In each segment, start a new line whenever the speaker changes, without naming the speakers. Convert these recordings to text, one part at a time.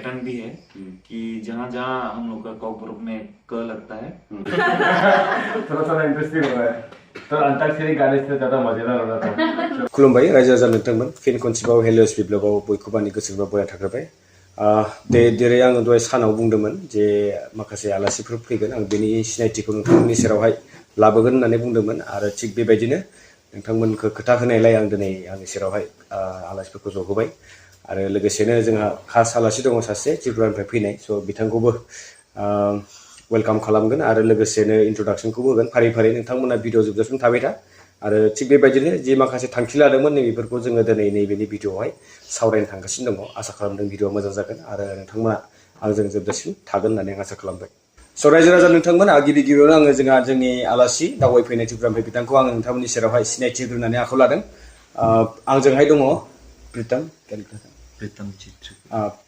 Pattern भी है कि जहाँ जहाँ हम लोग का कॉक बोरोक में क लगता है
थोड़ा इंटरेस्टिंग हो रहा है तो अंताक्षरी गाने से ज़्यादा मजेदार हो रहा था खुलुमबाय रायजो राजा नोंथांमोन फिन खनसेबाव हेलियस बिप्लबाव बयखौबो आंनि गोसो गोरबोआव बरायना थाग्रोबाय जेरै आङो दहाय सानाव बुंदोंमोन जे माखासे आलासिफोर फैगोन आं बेनि सिनायथिखौ नोंथांमोननि सेरावहाय लाबोगोन होननानै बुंदोंमोन आरो थिग बेबायदिनो नोंथांमोनखौ खोथा होनायलाय आं दिनै आंनि सेरावहाय आलासिफोरखौ जहोबाय आरो लोगोसेनो जोंहा खास आलासि दङ सासे त्रिपुरानिफ्राय फैनाय स' बिथांखौबो वेलकाम खालामगोन आरो लोगोसेनो इन्ट्रडाक्सनखौबो होगोन फारि फारि नोंथांमोना भिडिअ जोबजासिम थाबाय था आरो थिग बेबायदिनो जि माखासे थांखि लादोंमोन नैबेफोरखौ जोङो दिनै नैबेनि भिडिअआवहाय सावरायनो थांगासिनो दङ आसा खालामदों भिडिअआ मोजां जागोन आरो नोंथांमोना आंजों जोबजासिम थागोन होननानै आं आसा खालामबाय स' रायजो राजा नोंथांमोन गिबि गिबियावनो आङो जोंनि आलासि दावबायफैनाय त्रिपुरानिफ्राय बिथांखौ आङो नोंथांमोननि सेरावहाय सिनायथि होग्रोनानै आखायाव लादों आंजोंहाय दङ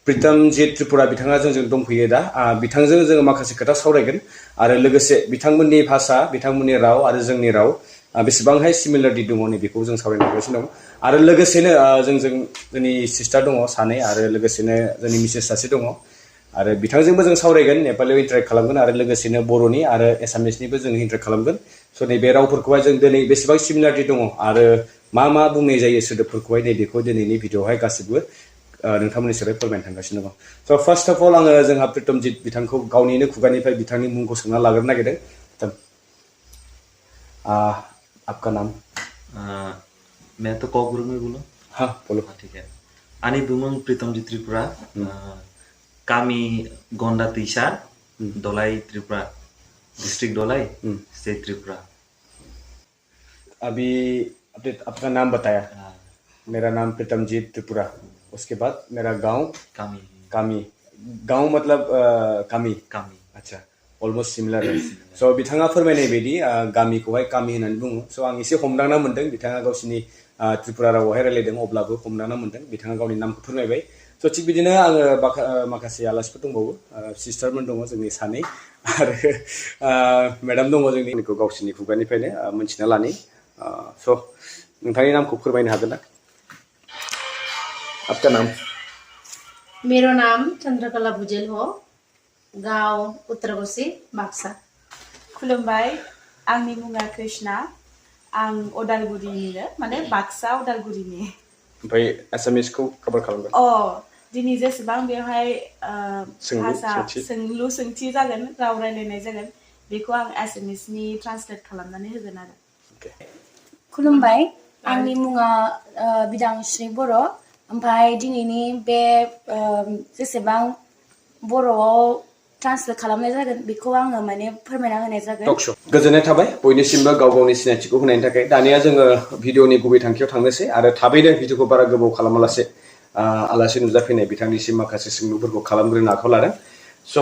प्रितमजित त्रिपुरा बिथाङा जोंजों दंफैयो दा बिथांजों जोङो माखासे खोथा सावरायगोन आरो लोगोसे बिथांमोननि भाषा बिथांमोननि राव आरो जोंनि राव बेसेबांहाय सिमिलारिटि दङ नैबेखौ जों सावरायनो थांगासिनो दं आरो लोगोसेनो जोंनि सिस्टार दङ सानै आरो लोगोसेनो जोंनि मिसेस सासे दङ आरो बिथांजोंबो जों सावरायगोन नेपालियाव इन्टारेक्ट खालामगोन आरो लोगोसेनो बर'नि आरो एसामिसनिबो जों इन्टारेक्ट खालामगोन स' नैबे रावफोरखौहाय जों दिनै बेसेबां सिमिलारिटि दङ आरो मा बुंनाय जायो सोदोबफोरखौहाय नैबेखौ दिनैनि भिडिअआवहाय गासिबो नोंथांमोननि सेराव फोरमायनो थांगासिनो दङ स' फार्स्ट अफ अल आङो जोंहा प्रितमजित बिथांखौ गावनिनो खुगानिफ्राय बिथांनि मुंखौ सोंना लाग्रोनो नागिरदों आपका नाम
मैं तो कॉक बोरोक में बोलूं
हाँ बोलो
ठीक है आनी बुमुं प्रीतमजित त्रिपुरा कामी गोंडा तिसा दोलाई त्रिपुरा डिस्ट्रिक्ट दोलाई स्टेट त्रिपुरा
अभी आपने अपना नाम बताया मेरा नाम प्रीतमजीत त्रिपुरा उसके बाद मेरा गांव कामी गांव मतलब कामी अच्छा अलमोस्ट सिमिलार स' बिथाङा फोरमायनाय बायदि गामिखौहाय कामी होननानै बुङो स' आं एसे हमदांना मोन्दों बिथाङा गावसिनि त्रिपुरा रावावहाय रायलायदों अब्लाबो हमदांना मोन्दों बिथाङा गावनि नामखौ फोरमायबाय स' थिग बिदिनो आङो माखासे आलासिफोर दंबावो सिस्टारमोन दङ जोंनि सानै आरो मेडाम दङ जोंनिखौ गावसिनि खुगानिफ्रायनो मोनथिना लानि स' नोंथांनि नामखौ फोरमायनो हागोन ना आपका नाम
मेरो नाम चंद्रकला भुजेल हो गांव उत्तरकोशी बाक्सा
खुलुमबाय आंनि मुङा कृष्णा आं उदालगुरिनिनो माने बाक्सा उदालगुरिनि
ओमफ्राय एसामिसखौ कभार खालामगोन
दिनै जेसेबां बेवहाय भाषा सोंलु सोंथि जागोन राव रायलायनाय जागोन बेखौ आं एसामिसनि ट्रान्सलेट खालामनानै होगोन आरो
खुलुमबाय आंनि मुङा बिदांस्रि बर' ओमफ्राय दिनैनि बे जेसेबां बर'आव ट्रान्सलेट खालामनाय जागोन बेखौ आङो माने फोरमायना होनाय जागोन
गोजोननाय थाबाय बयनिसिमबो गाव गावनि सिनायथिखौ होनायनि थाखाय दानिया जोङो भिडिअनि गुबै थांखियाव थांनोसै आरो थाबैनो भिडिअखौ बारा गोबाव खालामालासे आलासि नुजाफैनाय बिथांनिसिम माखासे सोंलुफोरखौ खालामग्रोनो आखायाव लादों स'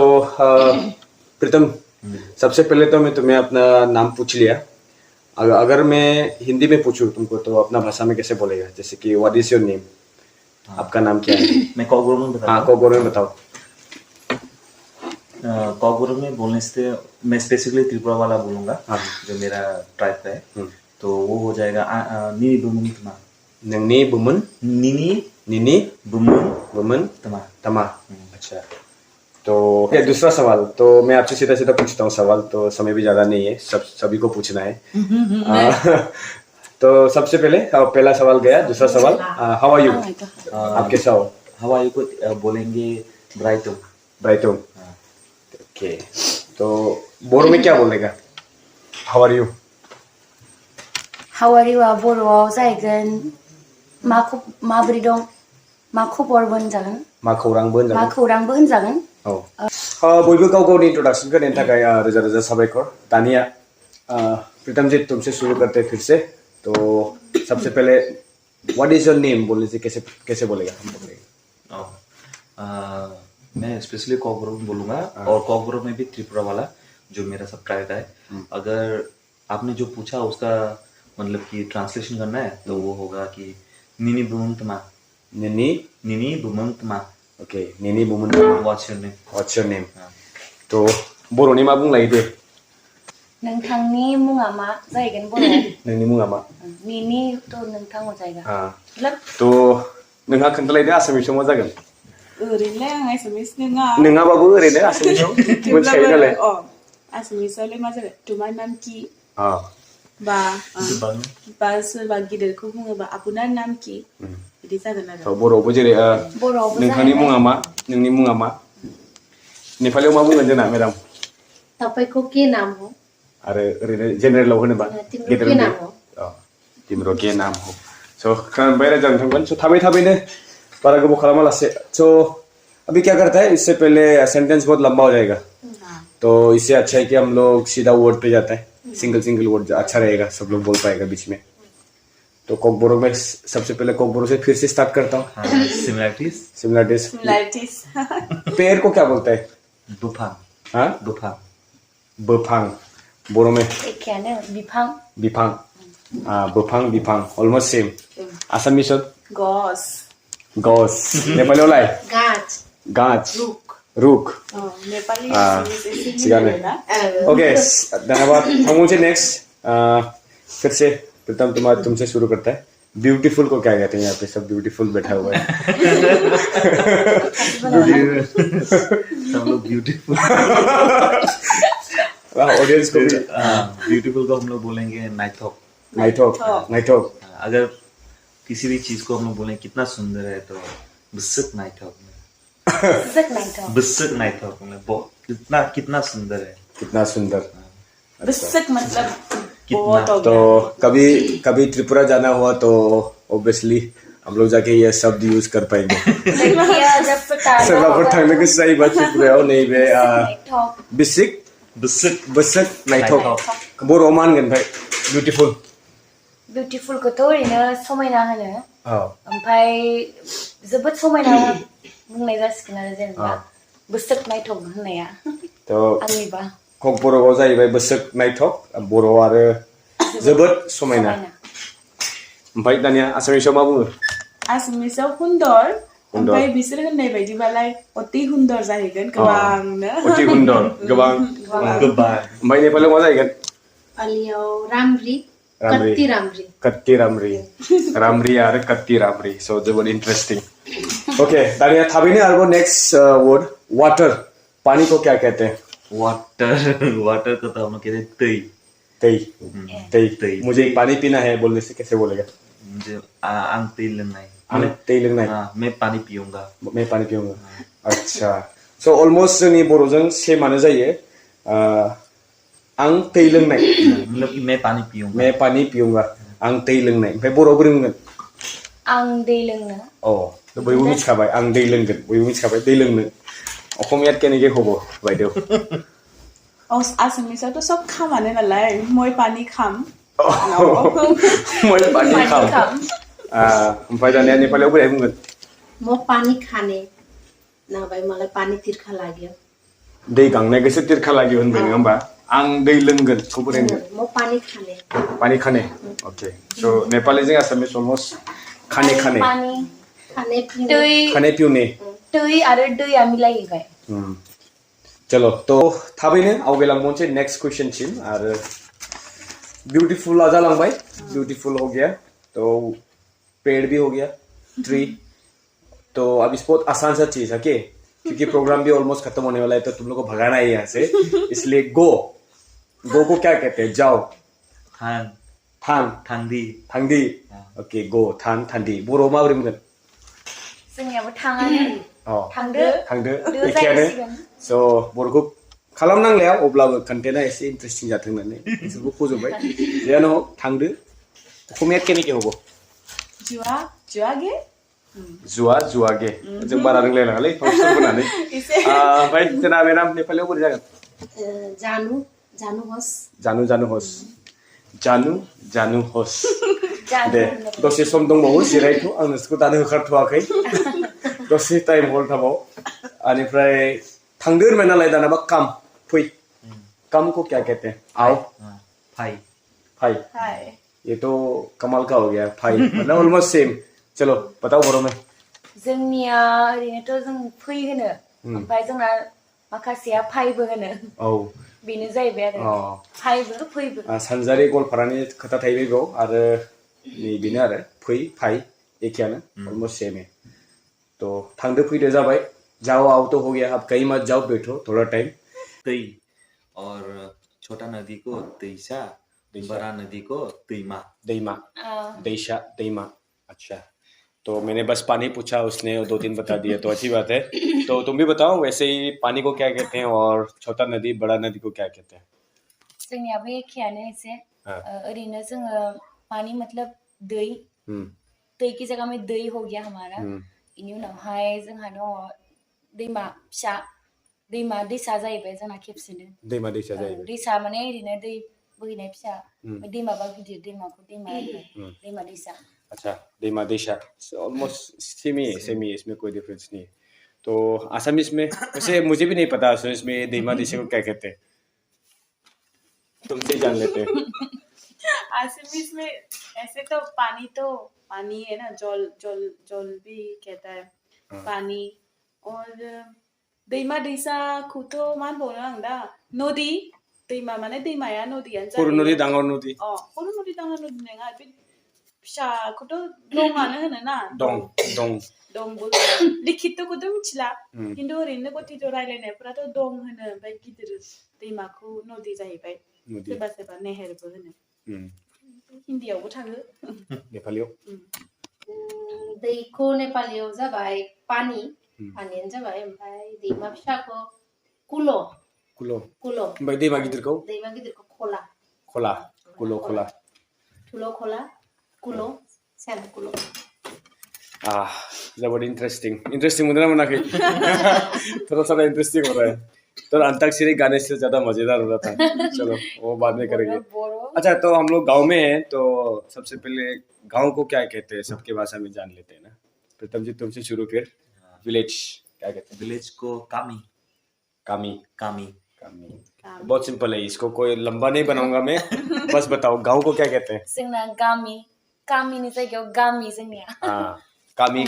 प्रीतम सबसे पहले तो मैं तुम्हें अपना नाम पूछ लिया अगर मैं हिंदी में पूछूं तुमको तो अपना भाषा में कैसे बोलेगा जैसे कि व्हाट इज योर नेम आपका नाम क्या है
मैं कॉक बोरोक में बताता हूं
कॉक बोरोक में बताओ
कॉक बोरोक में बोलने से मैं स्पेसिफिकली त्रिपुरा वाला बोलूंगा जो मेरा ट्राइब का है तो वो हो जाएगा नीनी बुमुन तमा
नंगनी बुमुन नीनी बुमुन तमा अच्छा तो दूसरा सवाल तो मैं आपसे सीधा सीधा पूछता हूँ सवाल तो समय भी ज्यादा नहीं है सभी को पूछना है तो सबसे पहले पहला सवाल गया दूसरा सवाल हाउ आर यू आप कैसा हो
हाउ आर यू को बोलेंगे
ब्राइटो ओके तो बोरो में क्या बोलेगा हाउ आर यू
बर'आव जाहैगोन माबोरै दं मा खबरबो होनजागोन
मा खौरांबो
होनजागोन
बयबो गाव गावनि इन्ट्रडक्शन होनायनि थाखाय रोजा रोजा साबायखर दानिया प्रीतमजीत तुमसे शुरू करते फिर से तो सबसे पहले व्हाट इज योर नेम बोलने से कैसे बोलेगा हम बोलेंगे
मैं स्पेशली कॉक बोरोक बोलूंगा और कॉक बोरोक में भी त्रिपुरा वाला जो मेरा सब ट्राइब का है अगर आपने जो पूछा उसका मतलब कि ट्रांसलेशन करना है तो वो होगा कि नीनी बुमुन तमा
ओके नीनी बुमुन तमा व्हाट्स योर नेम तो बर'नि मा बुंलायो दे
नोंथांनि मुङा मा जाहैगोन बर'आव
नोंनि मुङा मा
नीनी तो नोंथां हो जाएगा
तो नोंहा खोन्थालायदो आसामिसाव मा जागोन
ओरैनोलाय आं एसामिस नङा
नङाबाबो ओरैनो आसामिसाव मोनथिखायो नालाय
आसामिसावलाय मा जागोन तुमार नाम कि
अ
बा सोरबा गिदिरखौ बुङोबा आपुनार नाम कि बिदि जागोन आरो
बर'आवबो जेरै
बर'आवबो
नोंथांनि मुङा मा नोंनि मुङा मा नेपालियाव मा बुंगोन जोंना मेडाम
तपाईँको के नाम हो
आरो ओरैनो जेनेरेलाव होनोबा
तिम्रो
गेदेर
के
उन्दै
नाम हो
तिम्रो के नाम हो स' खोनाबाय रायज्लायनो थांगोन स' थाबैनो बारा गोबाव खालामालासे स' अभी क्या करते हैं इससे पहले सेंटेंस बहुत लंबा हो जाएगा तो इससे अच्छा है कि हम लोग सीधा वर्ड पे जाते हैं सिंगल वर्ड अच्छा रहेगा सब लोग बोल पाएगा बीच में तो कोक बोरो में सबसे पहले कोक बोरो से फिर से स्टार्ट करता हूँ
similarities
पेड़ को क्या बोलता है
बुफांग
हाँ
बुफांग
बफांग बोरो में
एखेयानो बिफां
बिफां बफां बिफां अलमोस्ट सेम आसामिस
gos
गस नेपालीयावलाय
गाछ
गाछ रुख
नेपाली
सिगानो ओके धन्यवाद हम उनसे नेक्स्ट फिर से प्रथम तुमसे शुरू करता है ब्यूटीफुल को क्या कहते हैं यहाँ पे सब ब्यूटीफुल बैठा हुआ है
सब लोग ब्यूटीफुल
ऑडियंस को भी
ब्यूटीफुल को हम लोग बोलेंगे नाइथोक
नाइथोक
अगर किसी भी चीज को हम लोग बोलें कितना सुंदर है तो बिस्सक नाइथोक में बहुत कितना सुंदर है
कितना सुंदर
बिस्सक मतलब
कितना
तो कभी त्रिपुरा जाना हुआ तो ऑब्वियसली हम लोग जाके ये शब्द यूज कर पाएंगे सोरबाफोर थांनो गोसो जायोबा त्रिपुरायाव नैबे बिस्सक नाइथोक बर'आव मा होनगोन ओमफ्राय
बिउटिफुलखौथ' ओरैनो समायना होनो ओमफ्राय जोबोद समायना बुंनाय जासिगोन आरो जेनेबा बोसोक नायथोक होननाया आंनिबा
कक बरकआव जाहैबाय बोसोक नायथोक बर'आव आरो जोबोद समायना ओमफ्राय दानिया आसामिसाव मा बुङो
आसामिसाव हुन्दर ओमफ्राय बिसोर होननाय बायदिबालाय अति हुन्दर जाहैगोन गोबांनो
अति हुन्दर गोबां ओमफ्राय नेपालियाव मा जाहैगोन
नेपालीयाव राम्री कत्ति
राम्री आरो कत्ति राम्री सो जोबोद इन्ट्रेस्टिं ओके दानिया थाबैनो आरोबाव नेक्स्ट वर्ड वाटर पानी को क्या कहते हैं
वाटर को तो हम लोग कहते हैं
तई मुझे पानी पीना है बोलने से कैसे बोलेगा
मुझे आंग तई लेना है मैं पानी पीऊंगा
अच्छा सो अलमोस्ट जोंनि बर'जों सेमानो जायो आं दै लोंनाय
मतलब कि मैं पानी पीऊंगा
आं दै लोंनाय ओमफ्राय बर'आव बोरै बुंगोन
आं दै लोंनो
बयबो मिथिखाबाय आं दै लोंगोन बयबो मिथिखाबाय दै लोंनो অসমীয়াত কেনেকে হ'ব বাইদেউ
आसामिसावथ' सब खामानो नालाय মই पानी खाम
ओमफ्राय दानिया नेपालियाव बोरै बुंगोन
म पानी खाने नभए मलाई पानी तिर्खा लाग्यो
दै गांनायखौसो तिर्खा लाग्यो होनबाय नङा होमबा आं दै लोंगोन खौ बोरै होनगोन
म पानी खाने
ओके सो नेपालीजों आसामिस अलमोस्ट खाने पिउने
दै आरो दैया मिलायहैबाय
चलो तो थाबैनो आवगायलांबावनोसै नेक्स्ट क्वेश्चनसिम आरो ब्यूटीफुल जालांबाय ब्यूटीफुल हो गया तो पेड़ भी हो गया ट्री तो अब इस बहुत आसान सा चीज है कि क्योंकि प्रोग्राम भी ऑलमोस्ट खत्म होने वाला है तो तुम लोग को भगाना है यहाँ से इसलिए गो को क्या कहते हैं जाओ थांदी ओके गो थांदी बर'आव माबोरै बुंगोन
जोंनियाबो थाङानो थांदो
एखेयानो स' बर'खौ खालामनांलाया अब्लाबो कन्टेन्टआ एसे इन्टारेस्टिं जाथों होननानै बिसोरखौ फोजोबबाय जियानो हक थांदो अসমীয়াত केनेके হ'ব जुवागे जों बारा रोंलायलाङालै फावसर बोनानै ओमफ्राय जोंना मेडाम नेपालियाव बोरै जागोन जानु हस दे दसे सम दंबावो जिरायथ' आं नोंसोरखौ दानो होखारथ'वाखै दसे टाइम हल्ड थाबाव बेनिफ्राय थांदो होनबाय नालाय दानाबा काम फै काम को क्या कहते हैं आओ फाई ये तो कमाल का हो गया फाई मतलब ऑलमोस्ट सेम चलो बताओ बरो में
जोंनिया ओरैनोथ' जों फै होनो ओमफ्राय जोंना माखासेया फाइबो होनो बेनो जाहैबाय आरो फाइबो फैबो
सानजारि गवालपारानि खोथा थाहैबाय बेयाव आरो बेनो आरो फै फाइ एखेयानो अलमोस्ट सेम तो तो थांदो फैदो जाबाय जाओ आओ तो हो गया अब कहीं मत जाओ बैठो थोड़ा टाइम
तई और छोटा नदी को तैसा बड़ा नदी को तैमा
दैमा दैशा दैमा अच्छा तो मैंने बस पानी पूछा उसने 2-3 बता दिया तो अच्छी बात है तो तुम भी बताओ वैसे ही पानी को क्या कहते हैं और छोटा नदी बड़ा नदी को क्या कहते हैं
जोंनियाबो एखेयानो एसे ओरैनो जोङो पानी मतलब दै दै की जगह में दै हो गया हमारा इनि उनावहाय जोंहा दङ दैमा फिसा दैमा दैसा जाहैबाय जोंना खेबसेनो
दैमा दैसा जाहैबाय
दैसा माने ओरैनो दै बोहैनाय फिसा दैमाबा गिदिर दैमाखौ दैमा होनबाय दैमा दैसा
अच्छा दैमा दैसा ऑलमोस्ट सेम ही इसमें कोई डिफरेंस नहीं है तो असमीज में वैसे मुझे भी नहीं पता असमीज में दैमा दैसा को क्या कहते हैं तुमसे जान लेते हैं
असमीज में ऐसे तो पानी है ना जल भी कहता है पानी और दैमा दैसा को तो मान बोनो आं दा नदी दैमा माने दैमाया नदियानो जायो
पुरु नदी दांगर नदी
पुरु नदी दांगर नदी नङा बे फिसाखौथ' दंआनो होनो ना दंबो लिखितखौथ' मिथिला खिन्थु ओरैनो गथिथ' रायलायनायफोराथ' दं होनो ओमफ्राय गिदिर दैमाखौ नदी जाहैबाय सोरबा सोरबा नेहेरबो होनो हिन्दीयावबो थाङो
नेपालियाव
दैखौ नेपालियाव जाबाय पानी पानियानो जाबाय ओमफ्राय दैमा फिसाखौ कुलो
ओमफ्राय दैमा गिदिरखौ
खोला ठुलो खोला कुलो सेम कुलो
जोबोद इंटरेस्टिंग मोनदों ना मोनाखै थोड़ा इंटरेस्टिंग हो रहा है तो अंताक्षरी गाने से ज्यादा मजेदार हो रहा था चलो वो बाद में करेंगे अच्छा तो हम लोग गांव में हैं तो सबसे पहले गांव को क्या कहते हैं सबके भाषा में जान लेते हैं ना प्रथम जी तुमसे शुरू फिर विलेज क्या कहते हैं
विलेज को कामी
कामी बहुत सिंपल है इसको कोई लंबा नहीं बनाऊंगा मैं बस बताओ गांव को क्या कहते हैं
जोंना गामिनि जायगायाव गामि जोंनिया
कामी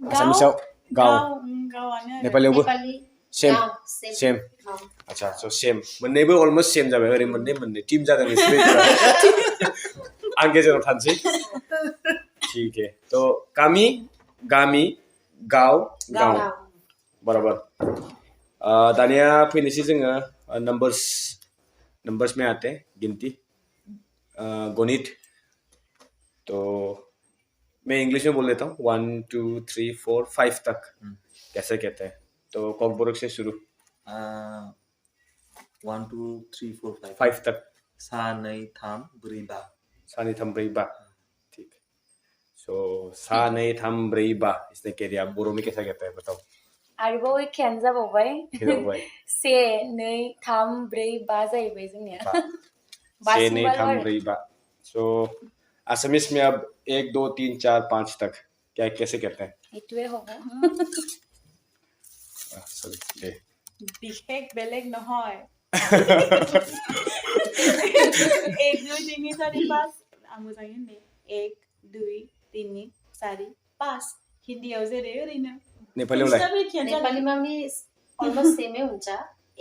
आसामिसाव
गावआनो
नेपालियावबो सेम अच्छा सो सेम मोन्नैबो अलमोस्ट सेम जाबाय ओरै मोननै टीम जादों इसमें आं गेजेराव थानोसै ठीक है तो कामी गामि गाव बराबर दानिया फैनोसै जोङो नंबर्स में आते हैं गिनती गणित तो मैं इंग्लिश में बोल देता हूँ 1 2 3 4 5 तक कैसे कहते हैं तो कॉक बोरक से शुरू
1 2 3 4
5 तक
सा नै थाम ब्रै बा
ठीक सो सा नै थाम ब्रै बा इसने कह दिया बोरो में कैसा कहता है बताओ
आरोबाव एखेयानो जाबावबाय से नै थाम ब्रै बा जाहैबाय जोंनिया
से नै थाम ब्रै बा सो असमीज में अब 1 2 3 4 5 तक क्या कैसे कहते हैं
इतुए হ'ব
सॉरी
বিশেষ বেলেগ নহয় 1 2 3 4 5 आं मोजाङै होनदे 1 2 3 4 5 हिन्दीयाव जेरै ओरैनो
नेपालीमा पनि अलमोस्ट सेमै हुन्छ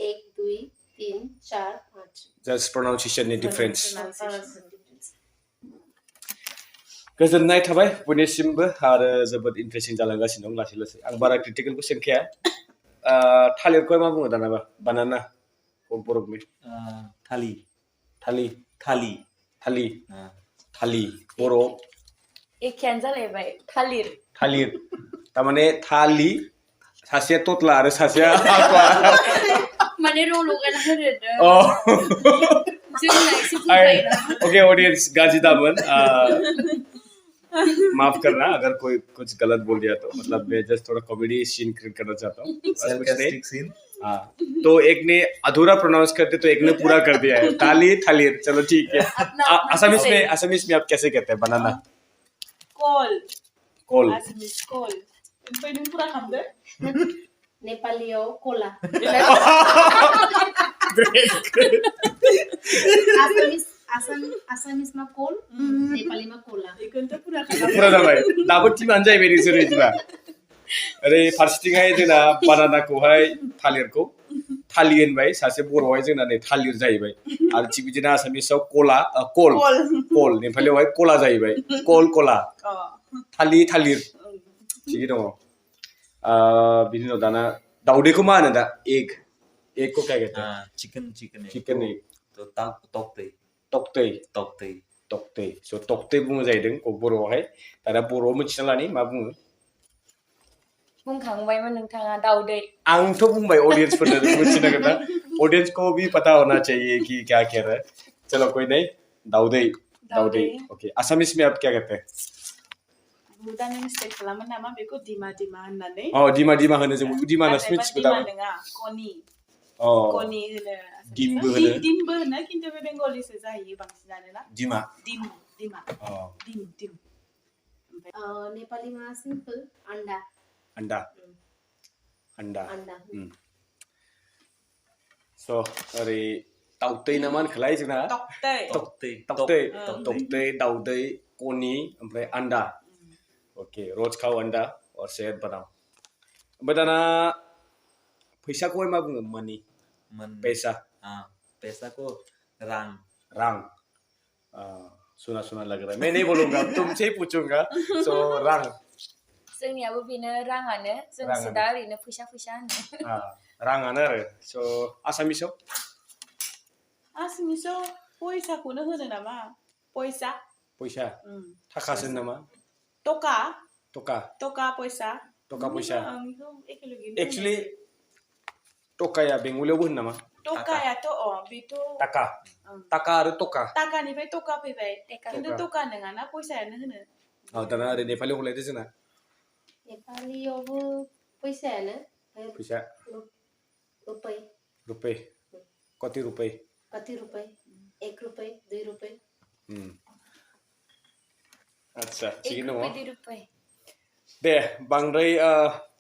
1 2 3 4 5
जस्ट प्रोनाउन्सिएसन नि डिफरेंस गोजोननाय थाबाय बयनिसिमबो आरो जोबोद इन्ट्रेस्टिं जालांगासिनो दं लासै आं बारा क्रिटिकेलखौ सोंखाया थालिरखौ मा बुङो दानाबा बानाना बरफ में थाली बर'
एखेयानो जालायबाय थालिर
तारमाने थाली सासेया ततला आरो सासेया
माने र' लगायना होदेरदों जोंना एसे बुंबायना
ओके ऑडियंस गाज्रि दामोन माफ करना अगर कोई कुछ गलत बोल दिया तो मतलब मैं जस्ट थोड़ा कॉमेडी सीन क्रिएट करना चाहता हूँ
sarcastic scene
तो एक ने अधूरा प्रोनाउंस करते तो एक ने पूरा कर दिया है थालिर चलो ठीक है असमीज में आप कैसे कहते हैं बनाना कॉल
असमीज कल ओमफ्राय नों फुरा खालामदो
नेपालीयाव कोला आसामिसमा कोल नेपालीमा कोला
बेखौनोथ'
फुरा जाबाय दाबो टिमानो जाहैबाय नोंसोर बिदिबा ओरै फारसेथिंहाय जोंना बानानाखौहाय थालिरखौ थालि होनबाय सासे बर'आवहाय जोंना नै थालिर जाहैबाय आरो थिग बिदिनो आसामिसाव कल नेपालियावहाय कला जाहैबाय कला थालिर थिगै दङ बिनि उनाव दाना दाउदैखौ मा होनो दा एग को क्या कहते हैं
चिकन
एग
तो तोक्तै
तक्तै स' तक्तै बुङो जाहैदों कक बर'आवहाय दाना बर'आव मिथिना लानि मा बुङो
बुंखांबायमोन नोंथाङा दाउदै
आंथ' बुंबाय ऑडियंसफोरनो मिथिनो नागिरदों ऑडियंस को भी पता होना चाहिए कि क्या कह रहा है चलो कोई नहीं दाउदै ओके असमीज में आप क्या कहते हैं
बुदानो मिस्टेक खालामो नामा बेखौ दिमा होननानै
दिमा होनो जों दिमा होननासो मिथिगौ दा
नङा कनि
कनि
होनो
दिमबो
होनो खिन्थु बे बेंगलिसो जाहैयो बांसिनानो ना
दिमा
दिमा दिम
नेपालीमा सिम्पल अन्डा
स' ओरै दाउदै ना मा होनखोलाय जोंना तक्तै दाउदै कनि ओमफ्राय आन्दा ओके रोज खाओ अंडा और सेहत बनाओ ओमफ्राय दाना फैसाखौहाय मा बुङो मानि
पैसा को
रां सुना लग रहा है मैं नहीं बोलूंगा तुमसे ही पूछूंगा सो रां
जोंनियाबो बेनो राङानो जोंसो दा ओरैनो फैसा होनो
राङानो आरो स' आसामिसाव
पैसाखौनो होनो नामा पैसा
थाखासो नामा
टका पैसा
एक्चुअली टकाया बेंगलियावबो होनो नामा
टकायाथ' बेथ'
टाका आरो टका
टाकानिफ्राय टका फैबाय खिन्थु टका नङाना पैसायानो होनो
दाना ओरै नेपालियाव हरलायदो जोंना
नेपालीयावबो पैसायानो
फैसा रुपै कति रुपै
1 रुपये 2 रुपये
आच्छा थिगैनो दङ
2 रुपये
दे बांद्राय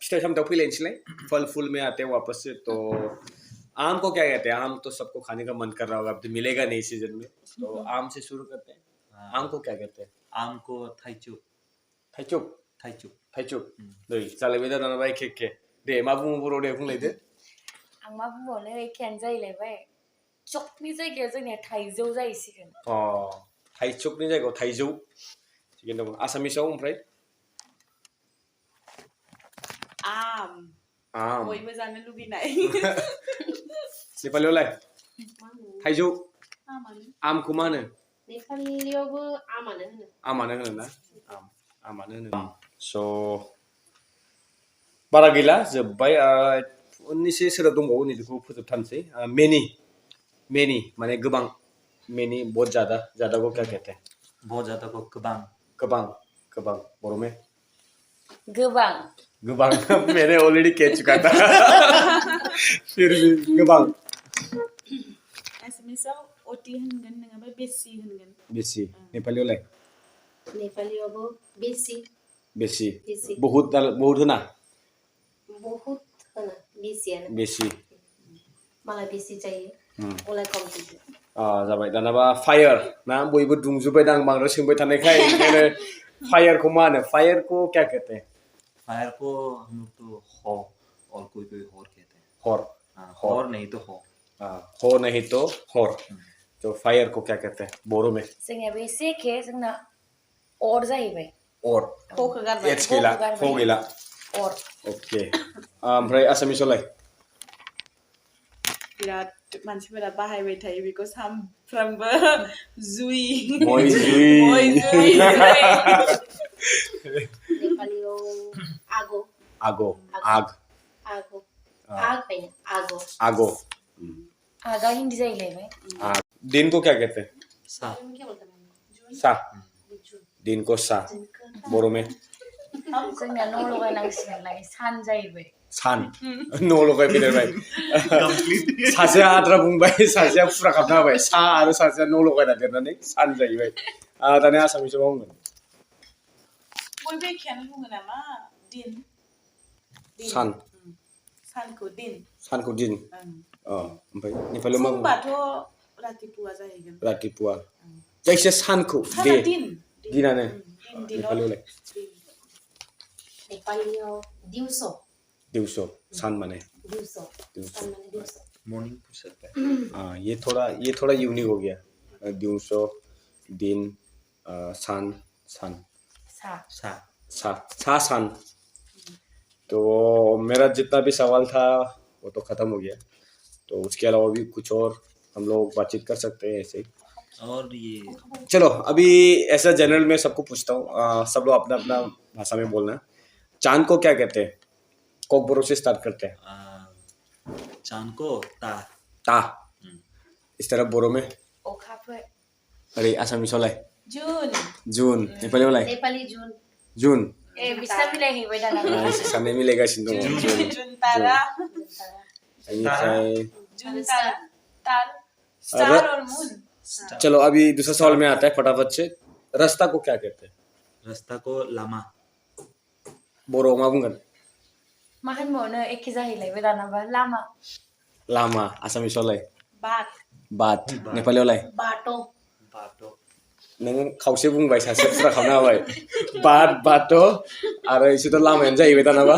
फिथाइ सामथायाव फैलायनोसैलाय फल फूल में आते हैं वापस से तो आम को क्या कहते हैं आम तो सबको खाने का मन कर रहा होगा अब तो मिलेगा नहीं सीजन में तो आम से शुरू करते हैं आम को क्या कहते हैं
आम को थाइचुक
नै जालायबाय दाना बाय एखे दे मा बुङो बर' दे बुंलायदो
आं मा बुंबावनो एखेयानो जाहैलायबाय चकनि जायगायाव जोंनिया थाइजौ जाहैसिगोन
थाइचुकनि जायगायाव थाइजौ थिगैनो दङ आसामिसाव ओमफ्राय
आम बयबो जानो लुगैनाय
नेपालियावलाय थाइजौ आमखौ मा होनो
नेपालीयावबो आमानो होनो
ना आमानो होनो स' बारा गैला जोब्बाय उननिसे सोदोब दंबावो नै बेखौ फोजोबथारनोसै मेनी माने गोबां मेनी बहुत ज्यादा को क्या कहते हैं
बहुत ज्यादा को
गोबां बर' में
गोबां
मैंने ऑलरेडी कह चुका था फिर भी गोबां
एसामिसाव अति होनगोन नङाबा बेसि होनगोन
नेपालियावलाय
नेपालीयावबो बेसि
बहुत होना बेसि
मलाई बेसि चाहियो मलाई कम्ती
जाबाय दानाबा फायर ना बयबो दुंजोबबाय दां बांद्राय सोंबाय थानायखाय ओंखायनो फायरखौ मा होनो फायरखौ क्या कहते हैं
फायर को हम लोग तो हो और कोई और कहते हैं
हर
नहीं तो हो
नहीं तो हर तो फायर को क्या कहते हैं बोरो में
जोंनियाबो एसे एखे जोंना अर जाहैबाय
एच गैला हो गैला
अर
ओके ओमफ्राय आसामिसावलाय
बिराद मानसिफोरा बाहायबाय थायो बेखौ सानफ्रामबो जुइ
नेपालीयाव आगो
आगा हिन्दी जाहैलायबाय
दिन को क्या कहते हैं सा दिन को सा बोरो में
जोंनिया न' लगायनांसिगोनलाय सान जाहैबाय
सान न' लगायफैलायबाय सासेया आद्रा बुंबाय सासेया फुरा खालामना होबाय सा आरो सासेया न' लगायना देरनानै सान जाहैबाय दानिया आसामिसाव मा बुंगोन
बयबो एखेयानो बुङो नामा दिन सानखौ दिन
ओमफ्राय नेपालियाव मा बुङो
फुंबाथ' रातिपुवा जाहैगोन
जायखिजाया सानखौ दिनानो नेपालियावलाय
नेपालीयाव दिउँसो
सान माने
मॉर्निंग पूछ सकता है
ये थोड़ा यूनिक हो गया दिउँसो दिन सान
सा
सान तो मेरा जितना भी सवाल था वो तो खत्म हो गया, तो उसके अलावा भी कुछ और हम लोग बातचीत कर सकते हैं ऐसे।
और ये
चलो अभी ऐसा जनरल में सबको पूछता हूँ, सब लोग अपना अपना भाषा में बोलना। चांद को क्या कहते हैं? कोक बोरो से स्टार्ट करते हैं।
चांद को ता
ता। इस तरह बोरो में
ओखाफोर
अरे आसामिसआवलाय
जुन
जुन, नेपालीआवलाय
नेपाली जुन
जुन।
बिस्रा मिलायहैबाय दाना
साननाय मिलायगासिनो दङ।
जुन तारा
बेनिफ्राय
जुन तारा तार स्टार और मून।
चलो अभी दूसरा सवाल में आता है फटाफट से। रास्ता को क्या कहते हैं?
रास्ता को लामा।
बोरो मा बुंगोन?
मा होनबावनो एखे जाहैलायबाय दानाबा लामा
लामा। आसामिसआवलाय
बात
बाट। नेपालीआवलाय
बाटो
बाटो।
नों खावसे बुंबाय, सासे फुरा खालामना होबाय। बाट बाटो आरो इसोरथ' लामायानो जाहैबाय दानाबा।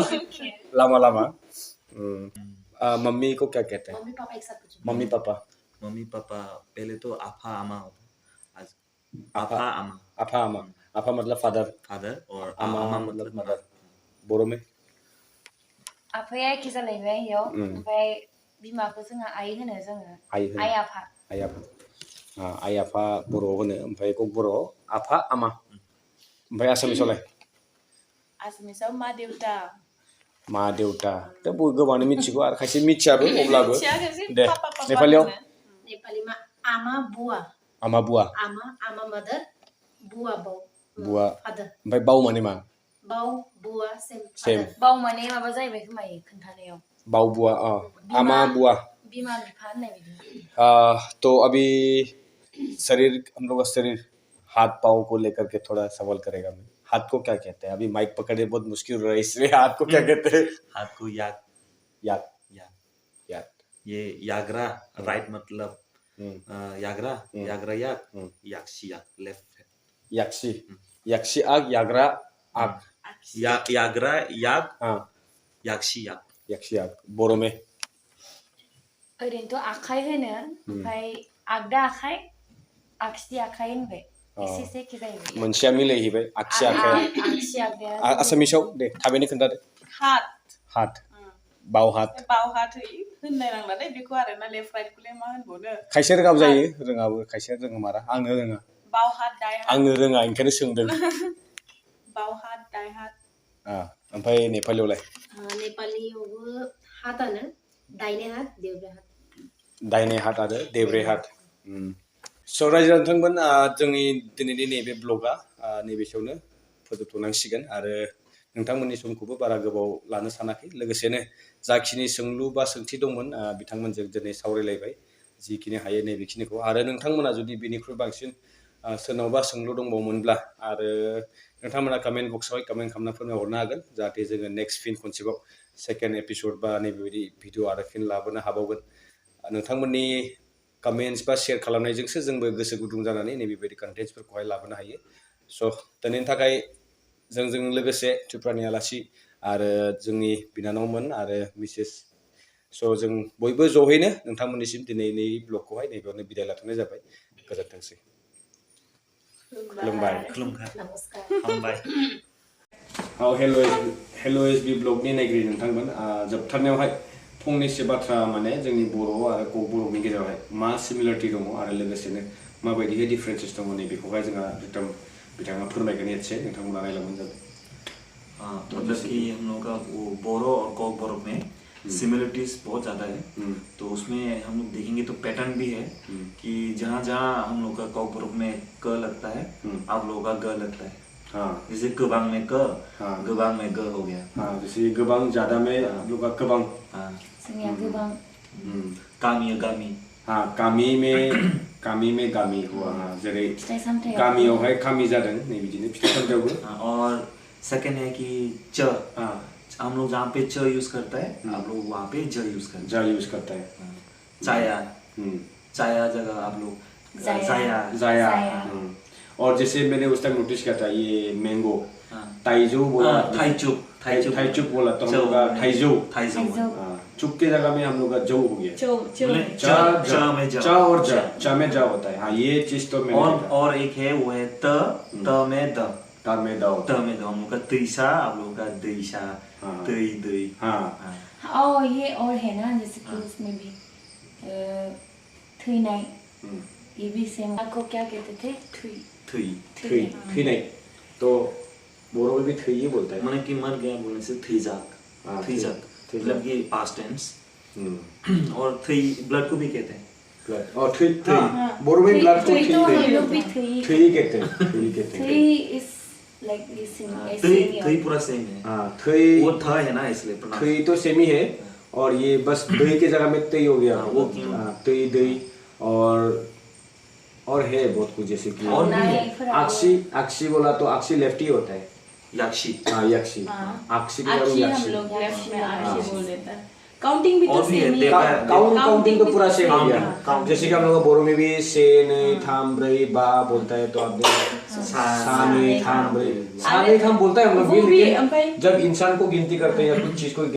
लामा लामा। मम्मी को क्या कहते हैं?
मम्मी पापा एक साथ पूछो।
Mummy papa.
मम्मी पापा पहले तो आफा आमा होता है।
आफा
आफा आमा।
आफा आमा। आफा मतलब फादर,
फादर और
आमा
आमा
मतलब
मतलब
मदर। बोरो में
आफाया एखे जालायबाय इयाव, ओमफ्राय बिमाखौ जोंहा आइ होनो जोङो।
आइ होनो।
आइ आफा
आइ आफा। आइ आफा बर'आव होनो, ओमफ्राय कक बर'आव आफा आमा। ओमफ्राय आसामिसआवलाय?
आसामिसाव मा देउता।
मा देउता। दा गोबाङानो मिथिगौ आरो खायसे मिथियाबो, अब्लाबो
मिथियाखै
दे।
पापा पापा
नेपालीयाव
होनो।
नेपालीमा आमा बुवा।
आमा बुवा।
आमा मदर, बुवा बाउ
बुवा।
फादर।
ओमफ्राय बाउ माने मा?
बाउ बुवा सेम
सेम।
फादर।
बाउ माने माबा जाहैबाय खोमा इयो खोन्थानायाव
बाउ बुआ। आमा बुआ।
बिमा बिफा होननाय बायदि।
तो अभी हम लोग का शरीर हाथ पाँव को लेकर के थोड़ा सवाल करेगा। मैं हाथ को क्या कहते हैं? अभी माइक पकड़े बहुत मुश्किल हो रहा है, इसलिए हाथ को क्या कहते हैं?
हाथ को याग।
याद
याग।
याद।
ये यागरा राइट मतलब यागरा यागरा याग याक्शी याग लेफ्ट है।
याक्शी याक्शी आग यागरा आग
यागरा याग
हाँ
याक्शी याग।
याक्शी आग बोरो में
ओरैनोथ' आखाइ होनो, ओमफ्राय आगदा आखाइ आगसि आखाइ होनबाय। एसे एसे एखे जाहैबाय।
मोनसेया मिलायहैबाय आगसि आखाइ।
आगसि आगदाया
आसामिसाव दे थाबैनो खोन्थादो।
हात
हाथ बाव हाथ।
बाव हात होननाय नांला दे बेखौ आरोना लेफ्ट राइटखौलाय मा होनबावनो।
खायसे रोङाबो जायो, रोङाबो खायसे रोङोमारा। आंनो रोङा।
बाव हात दाय हात।
आंनो रोङा ओंखायनो सोंदों।
बाव हात दाय हात।
ओमफ्राय नेपालीयावलाय?
नेपालीयावबो हातआनो दाहिने हात देब्रे हात।
दाहिने हात आरो देब्रे हात। स' रायजो नोंथांमोन, जोंनि दिनैनि नैबे ब्लगा नैबेसेयावनो फोजोबथ'नांसिगोन आरो नोंथांमोननि समखौबो बारा गोबाव लानो सानाखै। लोगोसेनो जाखिनि सोंलु बा सोंथि दंमोन बिथांमोनजों दिनै सावरायलायबाय जिखिनि हायो नैबेखिनिखौ। आरो नोंथांमोना जुदि बेनिख्रुइ बांसिन सोरनावबा सोंलु दंबावोमोनब्ला आरो नोंथांमोना कमेन्ट बक्सआवहाय कमेन्ट खालामना फोरमायहरनो हागोन, जाहाथे जोङो नेक्स्ट फिन खनसेबाव सेकेन्ड एपिसड बा नैबेबायदि भिडिअ आरो फिन लाबोनो हाबावगोन। नोंथांमोननि कमेन्ट्स बा शेयार खालामनायजोंसो जोंबो गोसो गुदुं जानानै नैबेबायदि कन्टेन्ट्सफोरखौहाय लाबोनो हायो। स' दिनैनि थाखाय जोंजों लोगोसे त्रिपुरानि आलासि आरो जोंनि बिनानावमोन आरो मिसेस, स' जों बयबो ज'यैनो नोंथांमोननिसिम दिनैनि ब्लगखौहाय नैबेयावनो बिदाय लाथ'नाय जाबाय। गोजोनथोंसै। खुलुमबाय।
नमस्कार।
हामबाय।
हेल' एस बि ब्लगनि नायगिरि नोंथांमोन, जोबथारनायावहाय फंनैसो बाथ्रा माने जोंनि बर' आरो कक बर'नि गेजेरावहाय मा सिमिलारिटि दङ आरो लोगोसेनो माबायदिहाय डिफारेन्सेस दङ नैबेखौहाय जोंहा एकदम बिथाङा फोरमायगोन। एसे नोंथांमोना नायलांबानो जाबाय।
मतलब कि हम लोग का वो बोरो और कॉक बोरो में सिमिलरिटीज बहुत ज़्यादा है। तो उसमें हम लोग देखेंगे तो पैटर्न भी है कि जहाँ जहाँ हम लोग का कॉक बोरो में क लगता है आप लोगों का ग लगता है। जैसे कबांग में क, गबांग में ग हो गया।
जैसे गबांग ज्यादा में आप लोग का कबांग।
जोंनिया गोबां।
कामी गामी।
कामी में गामी हुआ। जेरै
फिथाइ सामथायाव
गामियावहाय कामी जादों नै बिदिनो फिथाइ सामथायावबो।
और सेकंड है कि च, हम लोग जहाँ पे च यूज करता है आप लोग वहाँ पे ज यूज करते हैं।
ज यूज करता है।
चाया, चाया जगह आप लोग
जाया। और जैसे मैंने उस टाइम नोटिस किया था ये मैंगो ताइजू बोला, थाइचुक बोला तो हम लोग का थाइजू। चुप के जगह में हम लोग का जौ हो गया। च में जा होता है। हाँ ये चीज तो मैंने
और एक है वो है त में द।
त में द
हम लोग का त्रिशा, आप लोग का दिशा। दई दई
हाँ
और ये और है ना, जैसे कि उसमें भी थुईनाई, ये भी सेम। आपको क्या कहते थे? थुई
थई
थुई थुई नहीं, तो बोरो में भी थुई ही बोलता है।
माने कि मर गया बोलने से थईजाक, थईजाक मतलब ये पास्ट टेंस। और थई ब्लड को भी कहते हैं।
ब्लड और थुई थुई बोरो में ब्लड को
थुई तो हम
थुई
लोग भी थुई
थुई कहते हैं, थुई कहते हैं।
थुई इज लाइक दिस
थई थई पूरा सेम है।
हाँ थुई
वो था है ना इसलिए pronounce।
थुई तो सेम ही है, और ये बस दही की जगह में तई हो गया।
वो क्यों?
तई दही और है बहुत कुछ, जैसे कि
और भी है।
अक्षी बोला तो अक्षी लेफ्ट ही होता है।
याक्षी।
हाँ यक्षी, अक्षी के बारे में
आक्षी हम
यक्षी।
लोग लेफ्ट में आक्षी बोल देता है। काउंटिंग भी तो
और भी है,
सेम ही है।
काउंटिंग तो पूरा सेम हो
काउंटिंग,
गया।
काउंटिंग।
जैसे कि हम लोग बोरो में भी से नहीं थाम रही बा बोलता है, तो आपने सा नहीं थाम रही, सा नहीं थाम बोलता है हम लोग भी,
वो भी,
लेकिन जब इंसान को गिनती करते हैं या कुछ चीज को